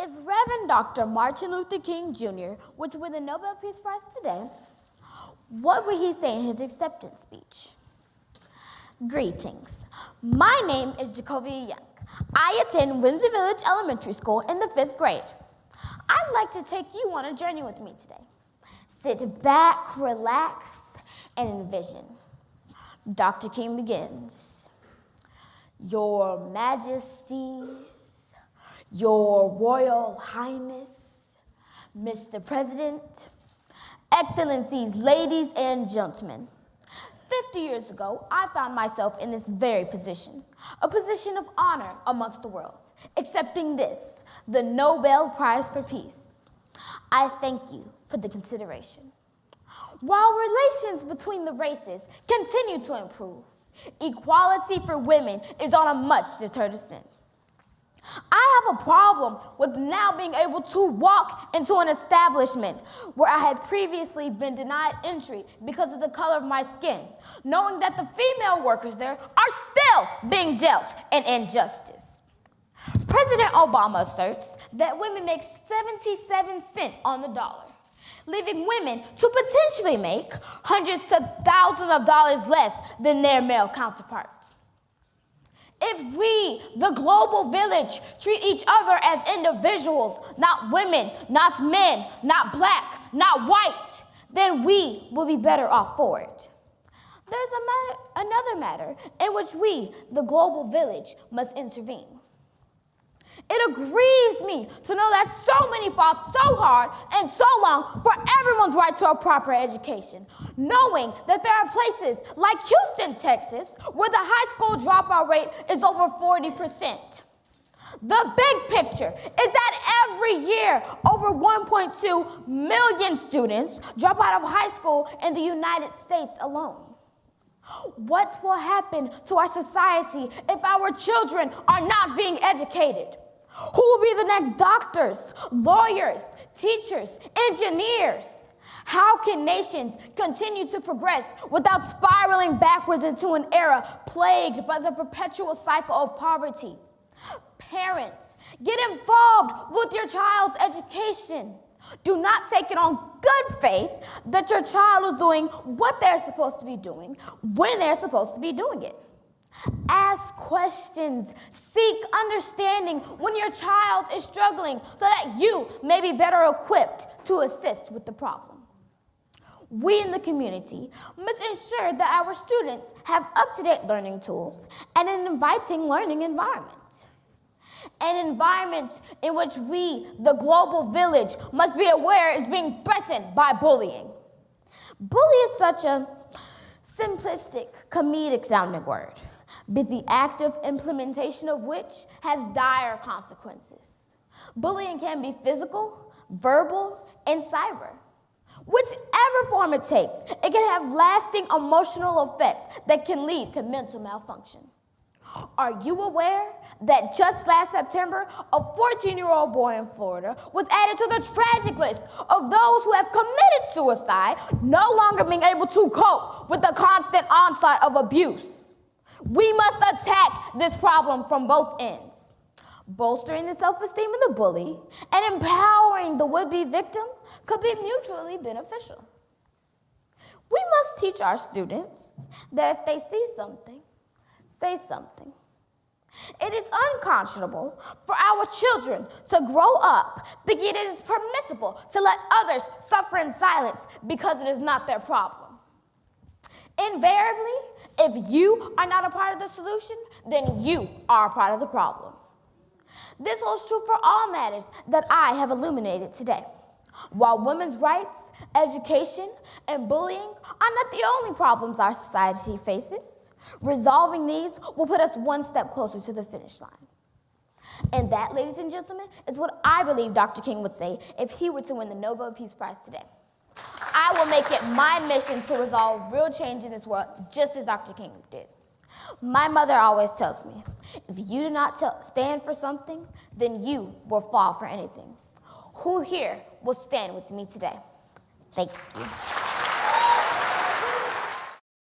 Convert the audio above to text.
If Reverend Dr. Martin Luther King Jr. were to win the Nobel Peace Prize today, what would he say in his acceptance speech? Greetings. My name is Jacovia Young. I attend Windsor Village Elementary School in the 5th grade. I'd like to take you on a journey with me today. Sit back, relax, and envision. Dr. King begins. Your Majesties, Your Royal Highness, Mr. President, Excellencies, ladies and gentlemen. 50 years ago, I found myself in this very position, a position of honor amongst the world, accepting this, the Nobel Prize for Peace. I thank you for the consideration. While relations between the races continue to improve, equality for women is on a much deterred ascent. I have a problem with now being able to walk into an establishment where I had previously been denied entry because of the color of my skin, knowing that the female workers there are still being dealt an injustice. President Obama asserts that women make 77 cents on the dollar, leaving women to potentially make hundreds to thousands of dollars less than their male counterparts. If we, the global village, treat each other as individuals, not women, not men, not black, not white, then we will be better off for it. There's another matter in which we, the global village, must intervene. It grieves me to know that so many fought so hard and so long for everyone's right to a proper education, knowing that there are places like Houston, Texas, where the high school dropout rate is over 40%. The big picture is that every year, over 1.2 million students drop out of high school in the United States alone. What will happen to our society if our children are not being educated? Who will be the next doctors, lawyers, teachers, engineers? How can nations continue to progress without spiraling backwards into an era plagued by the perpetual cycle of poverty? Parents, get involved with your child's education. Do not take it on good faith that your child is doing what they're supposed to be doing when they're supposed to be doing it. Ask questions, seek understanding when your child is struggling so that you may be better equipped to assist with the problem. We in the community must ensure that our students have up-to-date learning tools and an inviting learning environment. An environment in which we, the global village, must be aware is being threatened by bullying. Bully is such a simplistic, comedic-sounding word, but the active implementation of which has dire consequences. Bullying can be physical, verbal, and cyber. Whichever form it takes, it can have lasting emotional effects that can lead to mental malfunction. Are you aware that just last September, a 14-year-old boy in Florida was added to the tragic list of those who have committed suicide, no longer being able to cope with the constant onslaught of abuse? We must attack this problem from both ends. Bolstering the self-esteem of the bully and empowering the would-be victim could be mutually beneficial. We must teach our students that if they see something, say something. It is unconscionable for our children to grow up thinking it is permissible to let others suffer in silence because it is not their problem. Invariably, if you are not a part of the solution, then you are a part of the problem. This holds true for all matters that I have illuminated today. While women's rights, education, and bullying are not the only problems our society faces, resolving these will put us one step closer to the finish line. And that, ladies and gentlemen, is what I believe Dr. King would say if he were to win the Nobel Peace Prize today. I will make it my mission to resolve real change in this world, just as Dr. King did. My mother always tells me, if you do not stand for something, then you will fall for anything. Who here will stand with me today? Thank you.